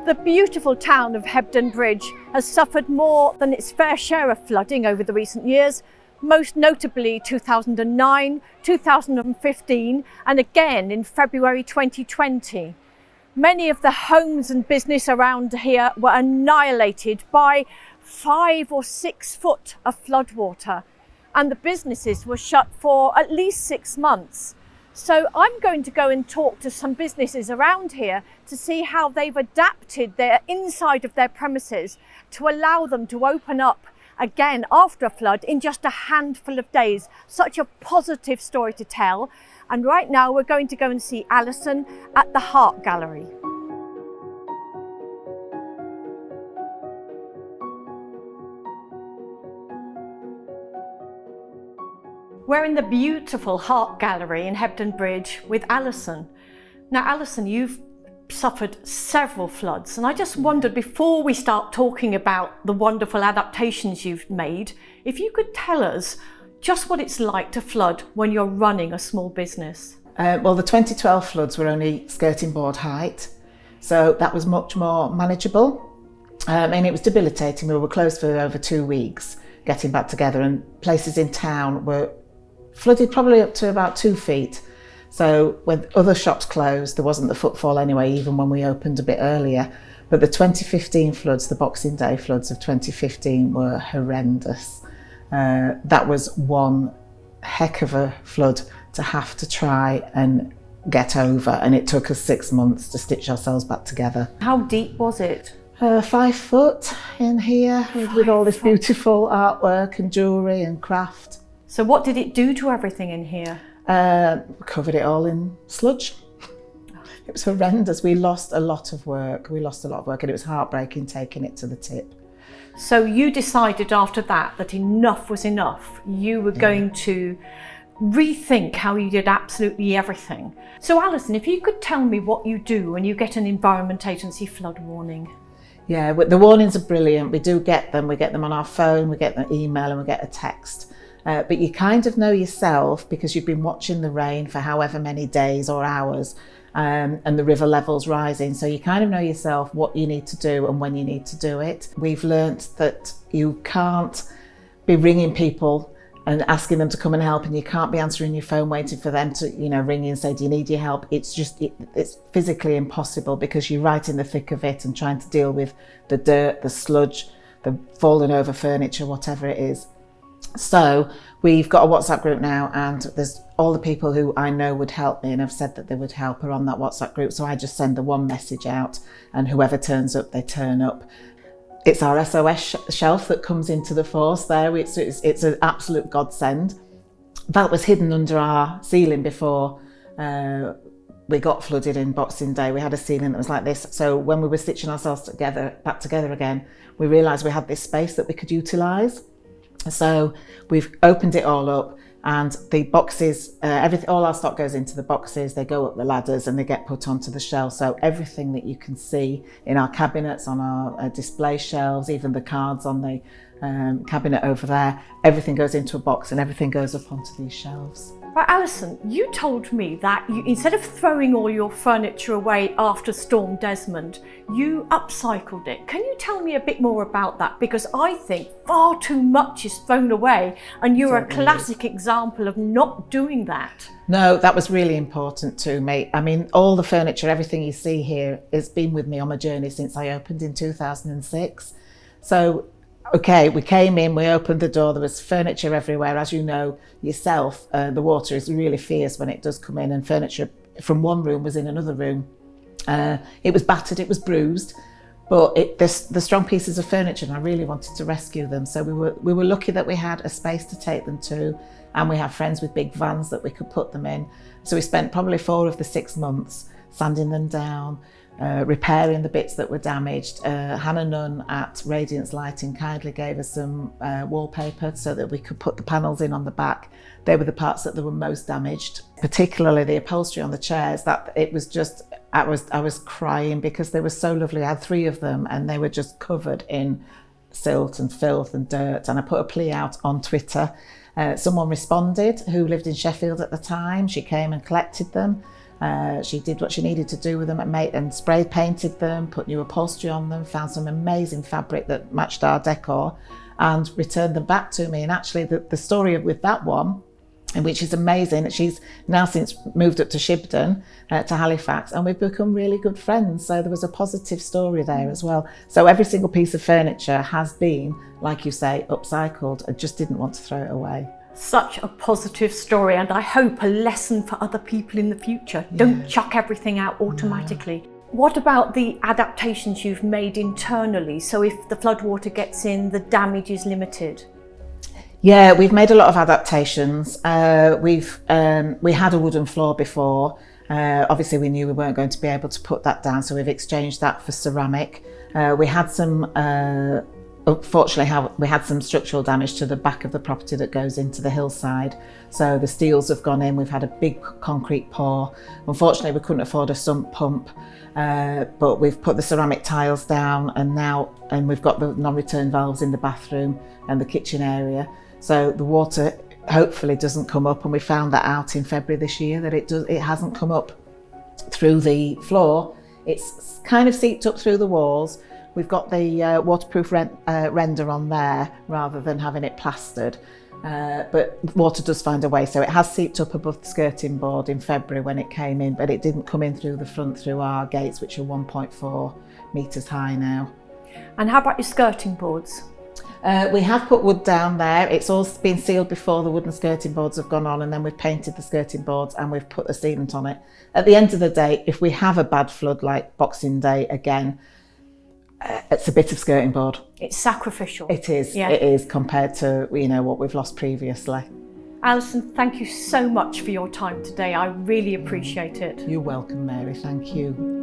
The beautiful town of Hebden Bridge has suffered more than its fair share of flooding over the recent years, most notably 2009, 2015 and again in February 2020. Many of the homes and business around here were annihilated by 5 or 6 foot of floodwater, and the businesses were shut for at least 6 months. So I'm going to go and talk to some businesses around here to see how they've adapted their inside of their premises to allow them to open up again after a flood in just a handful of days. Such a positive story to tell. And right now we're going to go and see Alison at the Art Gallery. We're in the beautiful Art Gallery in Hebden Bridge with Alison. Now, Alison, you've suffered several floods, and I just wondered, before we start talking about the wonderful adaptations you've made, if you could tell us just what it's like to flood when you're running a small business. Well, the 2012 floods were only skirting board height, so that was much more manageable. And it was debilitating. We were closed for over 2 weeks, getting back together, and places in town were flooded probably up to about 2 feet. So when other shops closed, there wasn't the footfall anyway, even when we opened a bit earlier. But the 2015 floods, the Boxing Day floods of 2015, were horrendous. That was one heck of a flood to have to try and get over, and it took us 6 months to stitch ourselves back together. How deep was it? 5 foot in here with all this beautiful artwork and jewellery and craft. So what did it do to everything in here? Covered it all in sludge. It was horrendous. We lost a lot of work. And it was heartbreaking taking it to the tip. So you decided after that enough was enough. You were going to rethink how you did absolutely everything. So Alison, if you could tell me what you do when you get an Environment Agency flood warning. Yeah, the warnings are brilliant. We do get them. We get them on our phone, we get an email, and we get a text. But you kind of know yourself, because you've been watching the rain for however many days or hours, and the river levels rising. So you kind of know yourself what you need to do and when you need to do it. We've learnt that you can't be ringing people and asking them to come and help, and you can't be answering your phone waiting for them to, ring you and say, do you need your help? It's physically impossible, because you're right in the thick of it and trying to deal with the dirt, the sludge, the fallen over furniture, whatever it is. So we've got a WhatsApp group now, and there's all the people who I know would help me and have said that they would help are on that WhatsApp group. So I just send the one message out, and whoever turns up, they turn up. It's our SOS shelf that comes into the force there. It's an absolute godsend. That was hidden under our ceiling before we got flooded in Boxing Day. We had a ceiling that was like this. So when we were stitching ourselves back together again, we realised we had this space that we could utilise. So we've opened it all up, and the boxes, all our stock goes into the boxes. They go up the ladders and they get put onto the shelf. So everything that you can see in our cabinets, on our display shelves, even the cards on the cabinet over there, everything goes into a box and everything goes up onto these shelves. Right, Alison, you told me that instead of throwing all your furniture away after Storm Desmond, you upcycled it. Can you tell me a bit more about that? Because I think far too much is thrown away, and you're a classic example of not doing that. No, that was really important to me. I mean, all the furniture, everything you see here has been with me on my journey since I opened in 2006. So okay, we came in, we opened the door, there was furniture everywhere. As you know yourself, the water is really fierce when it does come in, and furniture from one room was in another room. It was battered, it was bruised, but the strong pieces of furniture, and I really wanted to rescue them. So we were lucky that we had a space to take them to, and we have friends with big vans that we could put them in. So we spent probably 4 of the 6 months sanding them down, repairing the bits that were damaged. Hannah Nunn at Radiance Lighting kindly gave us some wallpaper so that we could put the panels in on the back. They were the parts that were most damaged, particularly the upholstery on the chairs. I was crying because they were so lovely. I had 3 of them and they were just covered in silt and filth and dirt. And I put a plea out on Twitter. Someone responded who lived in Sheffield at the time. She came and collected them. She did what she needed to do with them and spray painted them, put new upholstery on them, found some amazing fabric that matched our decor and returned them back to me. And actually the story with that one, which is amazing, she's now since moved up to Shibden, to Halifax, and we've become really good friends. So there was a positive story there as well. So every single piece of furniture has been, like you say, upcycled. I just didn't want to throw it away. Such a positive story, and I hope a lesson for other people in the future. Yeah. Don't chuck everything out automatically. No. What about the adaptations you've made internally? So if the floodwater gets in, the damage is limited. Yeah, we've made a lot of adaptations. We had a wooden floor before. Obviously we knew we weren't going to be able to put that down, so we've exchanged that for ceramic. We had some, unfortunately, we had some structural damage to the back of the property that goes into the hillside. So the steels have gone in, we've had a big concrete pour. Unfortunately, we couldn't afford a sump pump, but we've put the ceramic tiles down and we've got the non-return valves in the bathroom and the kitchen area. So the water hopefully doesn't come up, and we found that out in February this year, that it hasn't come up through the floor. It's kind of seeped up through the walls. We've got the waterproof render on there rather than having it plastered, but water does find a way. So it has seeped up above the skirting board in February when it came in, but it didn't come in through the front through our gates, which are 1.4 metres high now. And how about your skirting boards? We have put wood down there. It's all been sealed before the wooden skirting boards have gone on, and then we've painted the skirting boards and we've put the sealant on it. At the end of the day, if we have a bad flood like Boxing Day again, it's a bit of skirting board. It's sacrificial. It is, yeah. It is, compared to what we've lost previously. Alison, thank you so much for your time today. I really appreciate it. You're welcome, Mary. Thank you.